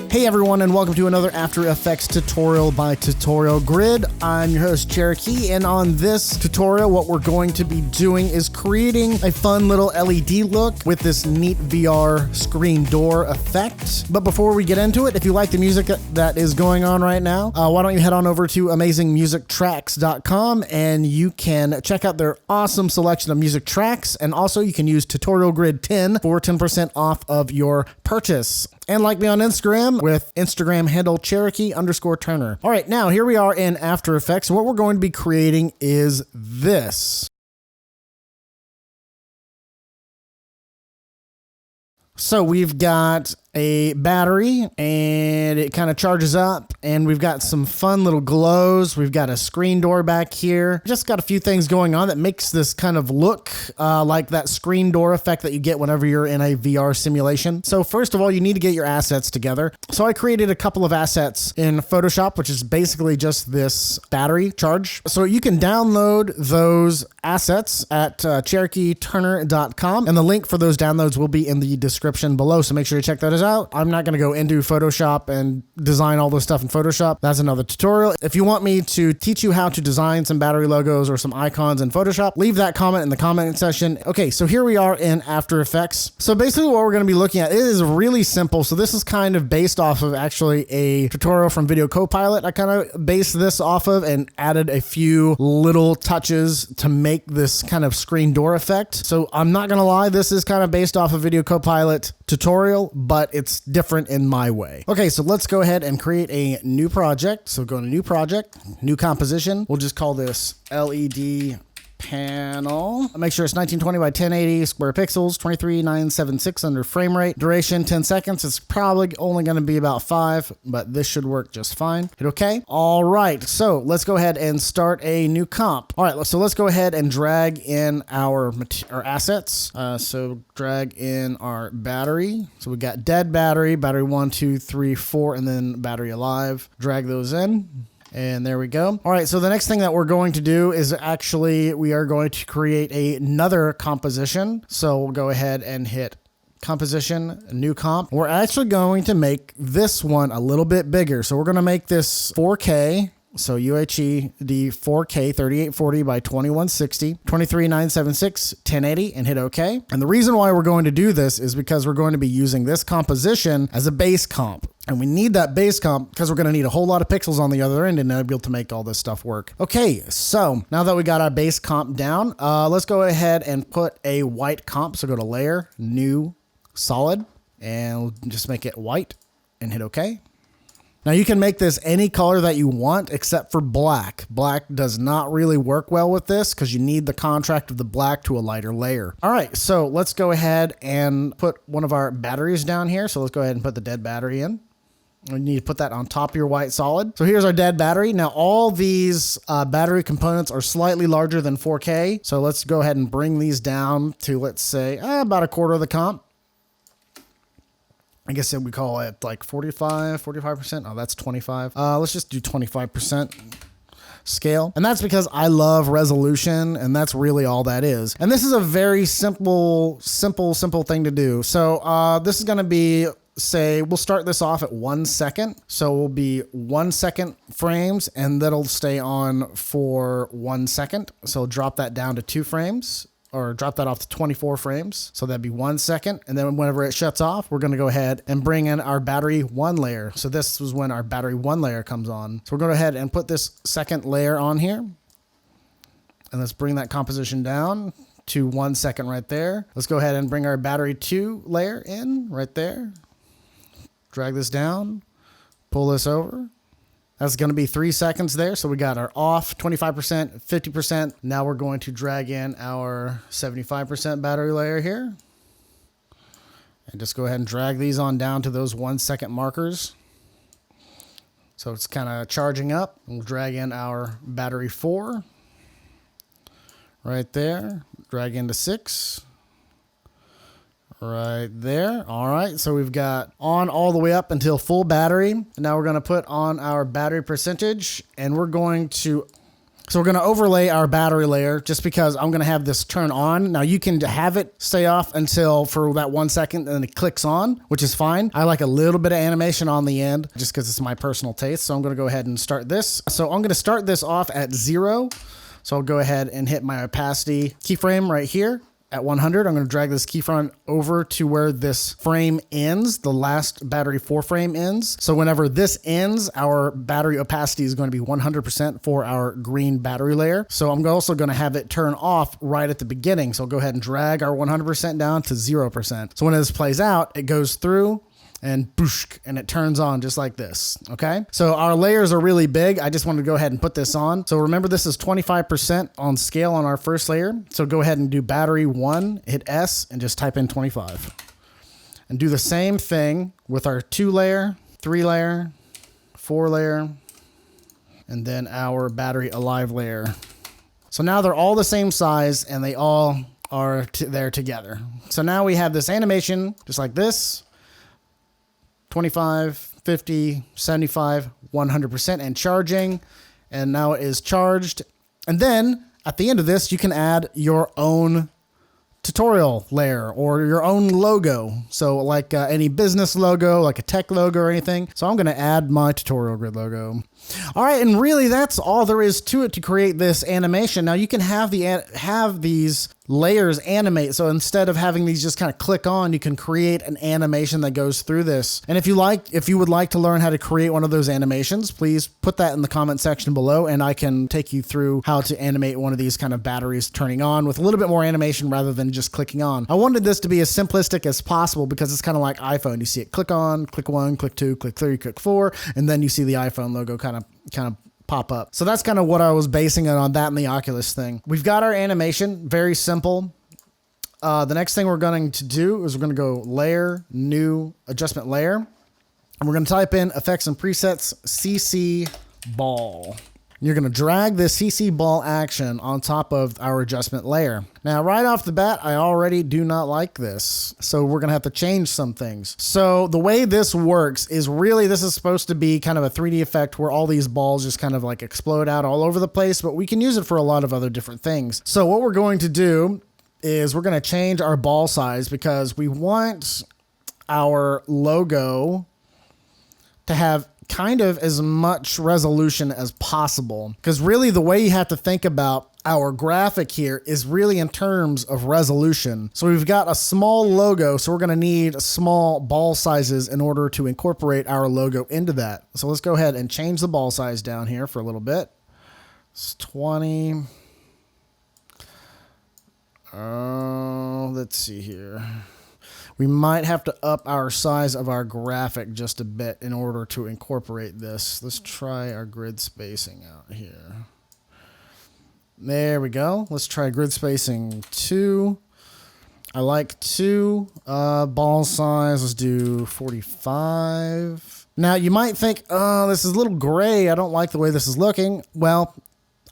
Hey everyone, and welcome to another After Effects tutorial by Tutorial Grid. I'm your host Cherokee, and on this tutorial what we're going to be doing is creating a fun little LED look with this neat VR screen door effect. But before we get into it, if you like the music that is going on right now, why don't you head on over to amazingmusictracks.com and you can check out their awesome selection of music tracks, and also you can use Tutorial Grid 10 for 10% off of your purchase. And like me on Instagram with Instagram handle Cherokee_Turner. All right, now here we are in After Effects. What we're going to be creating is this. So we've got a battery and it kind of charges up, and we've got some fun little glows. We've got a screen door back here. Just got a few things going on that makes this kind of look like that screen door effect that you get whenever you're in a VR simulation. So first of all, you need to get your assets together. So I created a couple of assets in Photoshop, which is basically just this battery charge. So you can download those assets at CherokeeTurner.com, and the link for those downloads will be in the description below. So make sure you check that out. I'm not going to go into Photoshop and design all this stuff in Photoshop. That's another tutorial. If you want me to teach you how to design some battery logos or some icons in Photoshop, leave that comment in the comment section. Okay, so here we are in After Effects. So basically what we're going to be looking at, it is really simple. So this is kind of based off of actually a tutorial from Video Copilot. I kind of based this off of and added a few little touches to make this kind of screen door effect. So I'm not going to lie, this is kind of based off of Video Copilot tutorial, but it's different in my way. Okay, so let's go ahead and create a new project. So go to new project, new composition. We'll just call this LED panel. Make sure it's 1920 by 1080 square pixels, 23976 under frame rate. Duration 10 seconds. It's probably only going to be about 5, but this should work just fine. Hit OK. All right, so let's go ahead and start a new comp. All right, so let's go ahead and drag in our assets. So drag in our battery. So we got dead battery, battery 1, 2, 3, 4, and then battery alive. Drag those in. And there we go. All right, so the next thing that we're going to do is actually we are going to create another composition. So we'll go ahead and hit composition, new comp. We're actually going to make this one a little bit bigger. So we're going to make this 4K. So UHD 4K 3840 by 2160, 23976, 1080, and hit OK. And the reason why we're going to do this is because we're going to be using this composition as a base comp. And we need that base comp because we're going to need a whole lot of pixels on the other end and be able to make all this stuff work. Okay, so now that we got our base comp down, let's go ahead and put a white comp. So go to Layer, New, Solid, and we'll just make it white and hit OK. Now you can make this any color that you want except for black. Black does not really work well with this because you need the contrast of the black to a lighter layer. All right, so let's go ahead and put one of our batteries down here. So let's go ahead and put the dead battery in. You need to put that on top of your white solid. So here's our dead battery. Now all these battery components are slightly larger than 4K. So let's go ahead and bring these down to, let's say, about a quarter of the comp. I guess we call it like 45%. Oh, that's 25. Let's just do 25% scale. And that's because I love resolution, and that's really all that is. And this is a very simple thing to do. So this is going to be, say, we'll start this off at 1 second. So we'll be 1 second frames, and that'll stay on for 1 second. So drop that down to 2 frames. Or drop that off to 24 frames. So that'd be 1 second. And then whenever it shuts off, we're gonna go ahead and bring in our battery 1 layer. So this was when our battery 1 layer comes on. So we're going to go ahead and put this second layer on here. And let's bring that composition down to 1 second right there. Let's go ahead and bring our battery 2 layer in right there. Drag this down, pull this over. That's going to be 3 seconds there. So we got our off 25%, 50%. Now we're going to drag in our 75% battery layer here. And just go ahead and drag these on down to those 1 second markers. So it's kind of charging up. We'll drag in our battery 4 right there. Drag into 6. Right there. All right. So we've got on all the way up until full battery. And now we're going to put on our battery percentage, and we're going to So we're going to overlay our battery layer just because I'm going to have this turn on. Now you can have it stay off until for that 1 second and then it clicks on, which is fine. I like a little bit of animation on the end just because it's my personal taste. So I'm going to go ahead and start this. So I'm going to start this off at 0. So I'll go ahead and hit my opacity keyframe right here. At 100, I'm going to drag this keyframe over to where this frame ends, the last battery 4 frame ends. So whenever this ends, our battery opacity is going to be 100% for our green battery layer. So I'm also going to have it turn off right at the beginning. So I'll go ahead and drag our 100% down to 0%. So when this plays out, it goes through and boosh, and it turns on just like this, okay? So our layers are really big. I just wanted to go ahead and put this on. So remember, this is 25% on scale on our first layer. So go ahead and do battery 1, hit S, and just type in 25. And do the same thing with our 2 layer, 3 layer, 4 layer, and then our battery alive layer. So now they're all the same size, and they all are there together. So now we have this animation just like this. 25, 50, 75, 100% and charging. And now it is charged. And then at the end of this, you can add your own tutorial layer or your own logo. So like any business logo, like a tech logo or anything. So I'm going to add my tutorial grid logo. All right, and really that's all there is to it to create this animation. Now you can have these layers animate. So instead of having these just kind of click on, you can create an animation that goes through this. And if you would like to learn how to create one of those animations, please put that in the comment section below and I can take you through how to animate one of these kind of batteries turning on with a little bit more animation rather than just clicking on. I wanted this to be as simplistic as possible because it's kind of like iPhone. You see it click on, click 1, click 2, click 3, click 4, and then you see the iPhone logo kind of pop up. So that's kind of what I was basing it on, that and the Oculus thing. We've got our animation, very simple. The next thing we're going to do is we're going to go layer, new adjustment layer. And we're going to type in effects and presets, CC ball. You're going to drag this CC ball action on top of our adjustment layer. Now, right off the bat, I already do not like this. So we're going to have to change some things. So the way this works is really, this is supposed to be kind of a 3D effect where all these balls just kind of like explode out all over the place, but we can use it for a lot of other different things. So what we're going to do is we're going to change our ball size because we want our logo to have kind of as much resolution as possible. Because really the way you have to think about our graphic here is really in terms of resolution. So we've got a small logo, so we're going to need small ball sizes in order to incorporate our logo into that. So let's go ahead and change the ball size down here for a little bit. It's 20. Let's see here. We might have to up our size of our graphic just a bit in order to incorporate this. Let's try our grid spacing out here. There we go. Let's try grid spacing 2. I like 2. Ball size, let's do 45. Now you might think, oh, this is a little gray. I don't like the way this is looking. Well,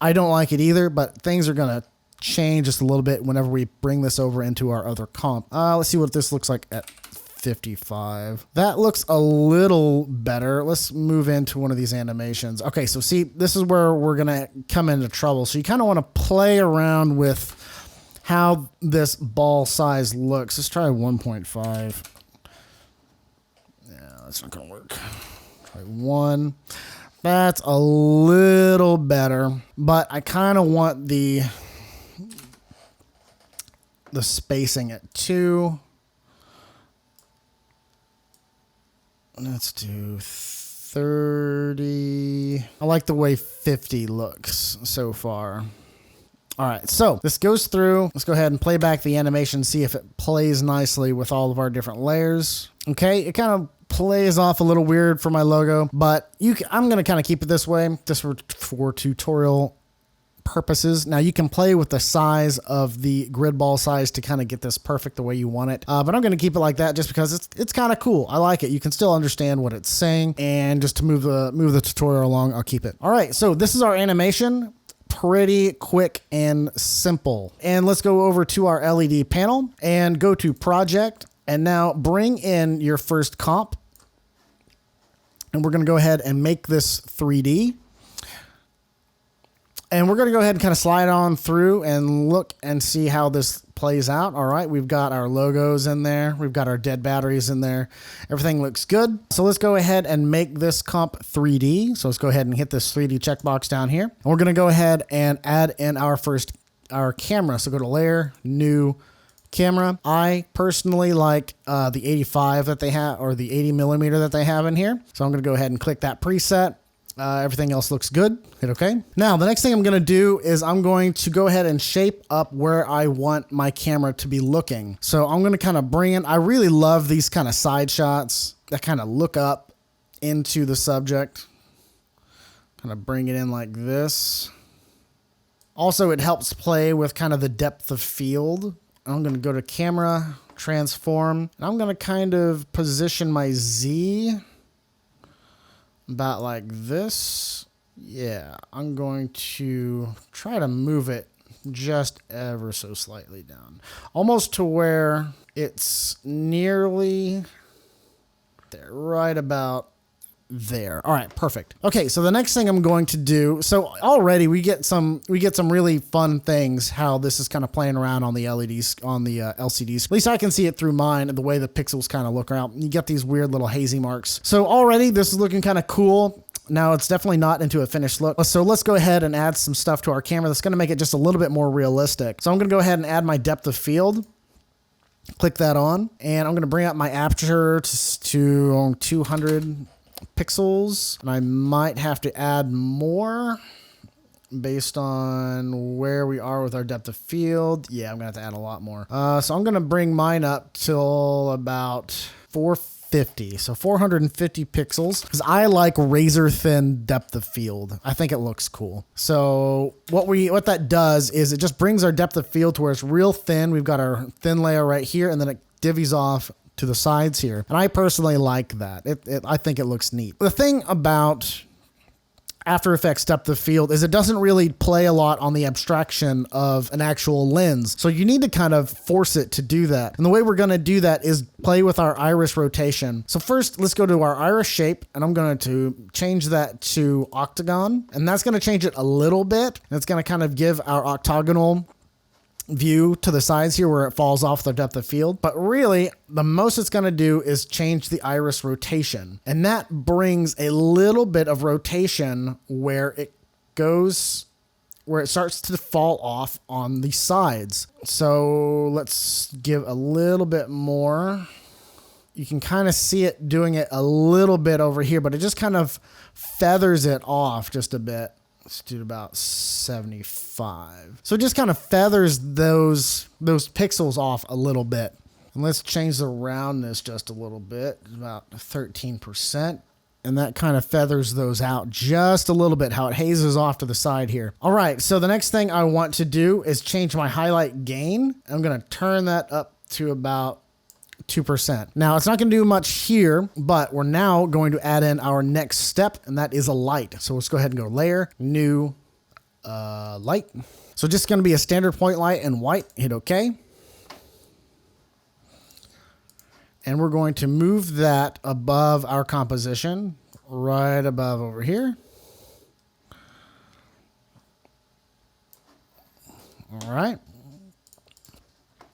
I don't like it either, but things are going to change just a little bit whenever we bring this over into our other comp. Let's see what this looks like at 55. That looks a little better. Let's move into one of these animations. Okay, so see, this is where we're gonna come into trouble. So you kind of want to play around with how this ball size looks. Let's try 1.5. Yeah, that's not gonna work. Try 1. That's a little better, but I kind of want the spacing at 2. Let's do 30. I like the way 50 looks so far. All right, so this goes through. Let's go ahead and play back the animation, see if it plays nicely with all of our different layers. Okay, it kind of plays off a little weird for my logo, but I'm going to kind of keep it this way just for tutorial purposes. Now you can play with the size of the grid ball size to kind of get this perfect the way you want it. But I'm going to keep it like that just because it's kind of cool. I like it. You can still understand what it's saying, and just to move the tutorial along, I'll keep it. All right. So this is our animation. Pretty quick and simple. And let's go over to our LED panel and go to project, and now bring in your first comp. And we're going to go ahead and make this 3D. And we're going to go ahead and kind of slide on through and look and see how this plays out. All right, we've got our logos in there. We've got our dead batteries in there. Everything looks good. So let's go ahead and make this comp 3D. So let's go ahead and hit this 3D checkbox down here. And we're going to go ahead and add in our camera. So go to Layer, New, Camera. I personally like the 85 that they have, or the 80 millimeter that they have in here. So I'm going to go ahead and click that preset. Everything else looks good. Hit OK. Now, the next thing I'm going to do is I'm going to go ahead and shape up where I want my camera to be looking. So I'm going to kind of bring in, I really love these kind of side shots that kind of look up into the subject. Kind of bring it in like this. Also, it helps play with kind of the depth of field. I'm going to go to Camera, Transform, and I'm going to kind of position my Z about like this. Yeah, I'm going to try to move it just ever so slightly down, almost to where it's nearly there, right about there. All right, perfect. Okay, so the next thing I'm going to do, so already we get some really fun things how this is kind of playing around on the LEDs, on the LCDs. At least I can see it through mine and the way the pixels kind of look around. You get these weird little hazy marks. So already this is looking kind of cool. Now it's definitely not into a finished look. So let's go ahead and add some stuff to our camera that's going to make it just a little bit more realistic. So I'm going to go ahead and add my depth of field. Click that on, and I'm going to bring up my aperture to 200 pixels, and I might have to add more based on where we are with our depth of field. Yeah, I'm gonna have to add a lot more. So I'm gonna bring mine up till about 450, so 450 pixels, because I like razor thin depth of field. I think it looks cool. So what that does is it just brings our depth of field to where it's real thin. We've got our thin layer right here, and then it divvies off to the sides here. And I personally like that. I think it looks neat. The thing about After Effects depth of field is it doesn't really play a lot on the abstraction of an actual lens. So you need to kind of force it to do that. And the way we're going to do that is play with our iris rotation. So first, let's go to our iris shape, and I'm going to change that to octagon. And that's going to change it a little bit. And it's going to kind of give our octagonal view to the sides here where it falls off the depth of field. But really, the most it's going to do is change the iris rotation. And that brings a little bit of rotation where it starts to fall off on the sides. So let's give a little bit more. You can kind of see it doing it a little bit over here, but it just kind of feathers it off just a bit. Let's do about 75. So it just kind of feathers those pixels off a little bit. And let's change the roundness just a little bit, about 13%. And that kind of feathers those out just a little bit, how it hazes off to the side here. All right, so the next thing I want to do is change my highlight gain. I'm going to turn that up to about 2%. Now it's not going to do much here, but we're now going to add in our next step, and that is a light. So let's go ahead and go Layer, New, Light. So just going to be a standard point light in white. Hit OK. And we're going to move that above our composition, right above over here. All right.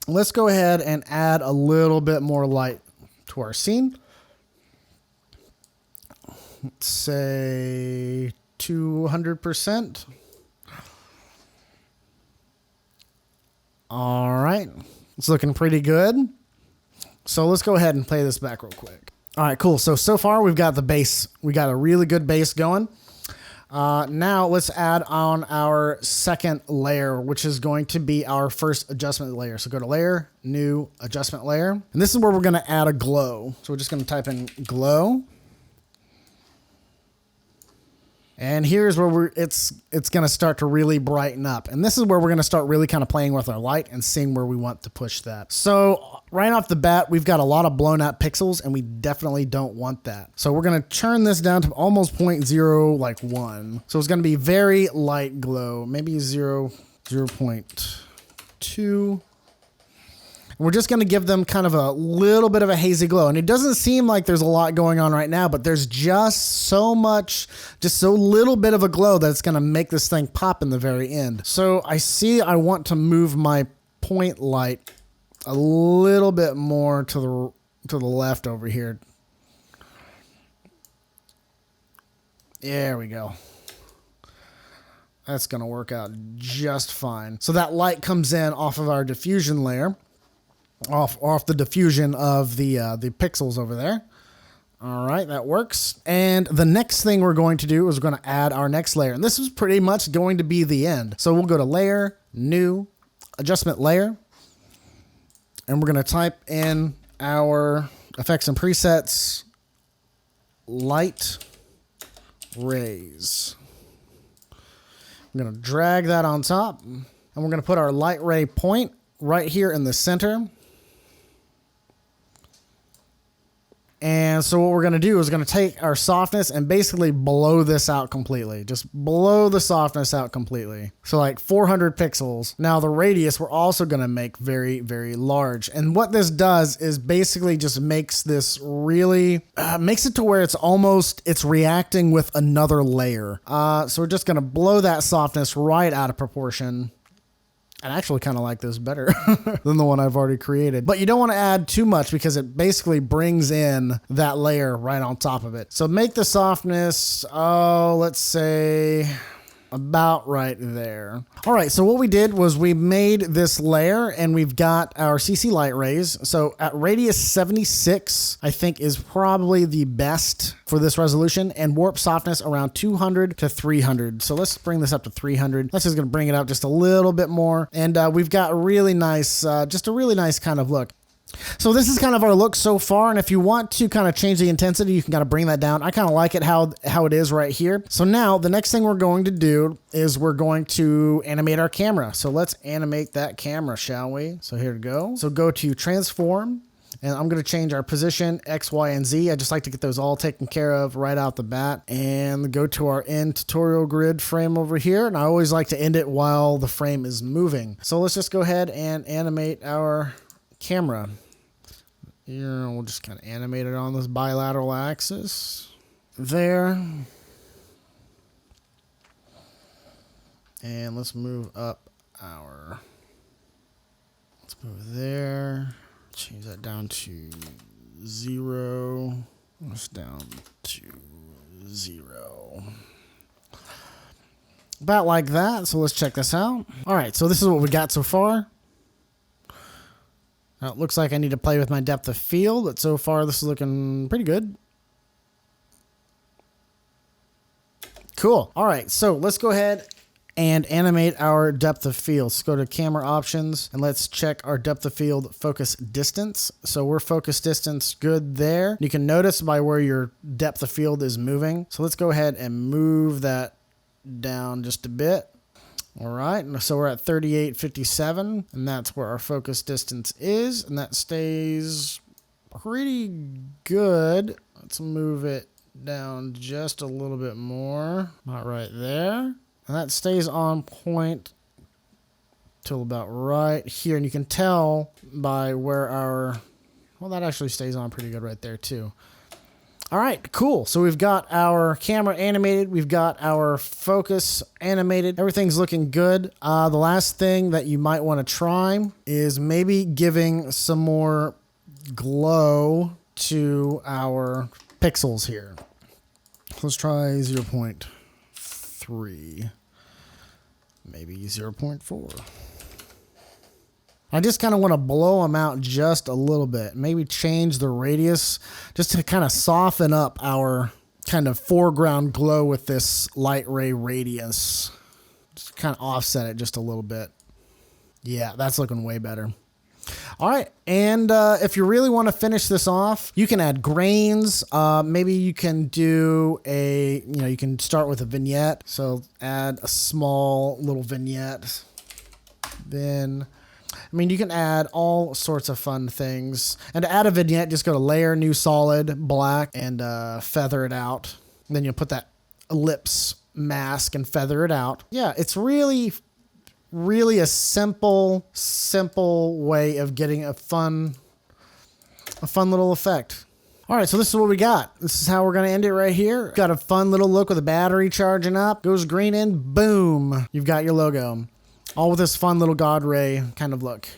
Let's go ahead and add a little bit more light to our scene. Let's say 200%. All right, it's looking pretty good. So let's go ahead and play this back real quick. All right, cool. So far we've got the bass. We got a really good bass going. Now let's add on our second layer, which is going to be our first adjustment layer. So go to Layer, New, Adjustment Layer. And this is where we're going to add a glow. So we're just going to type in glow. And here's where it's going to start to really brighten up. And this is where we're going to start really kind of playing with our light and seeing where we want to push that. So right off the bat, we've got a lot of blown out pixels, and we definitely don't want that. So we're going to turn this down to almost 0.01. So it's going to be very light glow, maybe 0.2. And we're just going to give them kind of a little bit of a hazy glow. And it doesn't seem like there's a lot going on right now, but there's just so much, just so little bit of a glow that's going to make this thing pop in the very end. So I see I want to move my point light a little bit more to the left over here. There we go. That's going to work out just fine. So that light comes in off of our diffusion layer, off the diffusion of the pixels over there. All right, that works. And the next thing we're going to do is we're going to add our next layer. And this is pretty much going to be the end. So we'll go to Layer, New, Adjustment Layer. And we're going to type in our effects and presets, light rays. I'm going to drag that on top, and we're going to put our light ray point right here in the center. And so what we're going to do is we're going to take our softness and basically blow this out completely. Just blow the softness out completely. So like 400 pixels. Now the radius we're also going to make very, very large. And what this does is basically just makes this really, makes it to where it's reacting with another layer. So we're just going to blow that softness right out of proportion. I actually kind of like this better than the one I've already created. But you don't want to add too much because it basically brings in that layer right on top of it. So make the softness, let's say about right there. All right, so what we did was we made this layer and we've got our CC light rays. So at radius 76, I think is probably the best for this resolution, and warp softness around 200 to 300. So let's bring this up to 300. That's just gonna bring it up just a little bit more. And we've got a really nice, just a really nice kind of look. So this is kind of our look so far, and if you want to kind of change the intensity, you can kind of bring that down. I kind of like it how it is right here. So now the next thing we're going to do is we're going to animate our camera. So let's animate that camera, shall we? So here we go. So go to Transform, and I'm going to change our position X, Y, and Z. I just like to get those all taken care of right out the bat, and go to our end tutorial grid frame over here. And I always like to end it while the frame is moving. So let's just go ahead and animate our camera. Here, we'll just kind of animate it on this bilateral axis there. And let's move up let's move there. Change that down to 0. Let's down to 0. About like that. So let's check this out. All right, so this is what we got so far. Now, it looks like I need to play with my depth of field, but so far this is looking pretty good. Cool. All right, so let's go ahead and animate our depth of field. Let's go to camera options and let's check our depth of field focus distance. So we're focus distance good there. You can notice by where your depth of field is moving. So let's go ahead and move that down just a bit. All right, so we're at 3857, and that's where our focus distance is, and that stays pretty good. Let's move it down just a little bit more, about right there. And that stays on point till about right here, and you can tell by where well, that actually stays on pretty good right there too. All right, cool. So we've got our camera animated. We've got our focus animated. Everything's looking good. The last thing that you might want to try is maybe giving some more glow to our pixels here. Let's try 0.3, maybe 0.4. I just kind of want to blow them out just a little bit. Maybe change the radius just to kind of soften up our kind of foreground glow with this light ray radius. Just kind of offset it just a little bit. Yeah, that's looking way better. All right, and if you really want to finish this off, you can add grains. Maybe you can do you can start with a vignette. So add a small little vignette. Then you can add all sorts of fun things. And to add a vignette, just go to Layer, New Solid, Black, and feather it out. And then you'll put that ellipse mask and feather it out. Yeah, it's really really a simple way of getting a fun little effect. All right, so this is what we got. This is how we're gonna end it right here. Got a fun little look with a battery charging up. Goes green in, boom. You've got your logo. All with this fun little God ray kind of look.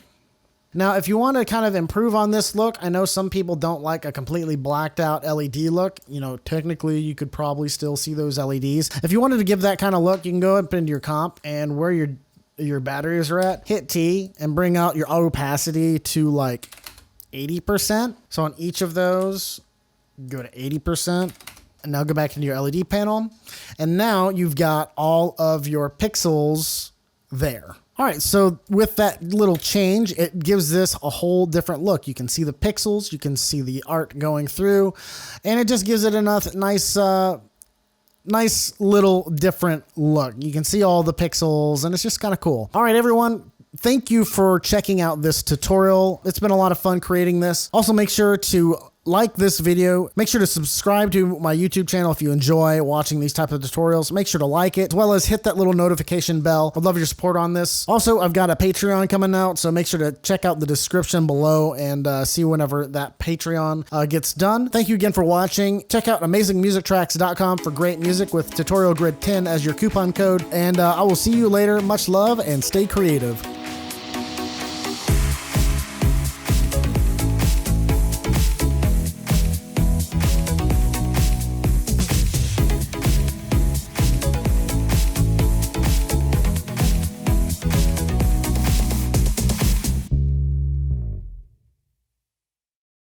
Now, if you want to kind of improve on this look, I know some people don't like a completely blacked out LED look. You know, technically you could probably still see those LEDs. If you wanted to give that kind of look, you can go up into your comp and where your batteries are at, hit T and bring out your opacity to like 80%. So on each of those, go to 80%. And now go back into your LED panel. And now you've got all of your pixels there. All right, so with that little change, it gives this a whole different look. You can see the pixels, you can see the art going through, and it just gives it a nice little different look. You can see all the pixels, and it's just kind of cool. All right, everyone. Thank you for checking out this tutorial. It's been a lot of fun creating this. Also, make sure to like this video. Make sure to subscribe to my YouTube channel if you enjoy watching these type of tutorials. Make sure to like it, as well as hit that little notification bell. I'd love your support on this. Also, I've got a Patreon coming out, so make sure to check out the description below and see whenever that Patreon gets done. Thank you again for watching. Check out amazingmusictracks.com for great music with Tutorial Grid 10 as your coupon code. And I will see you later. Much love and stay creative.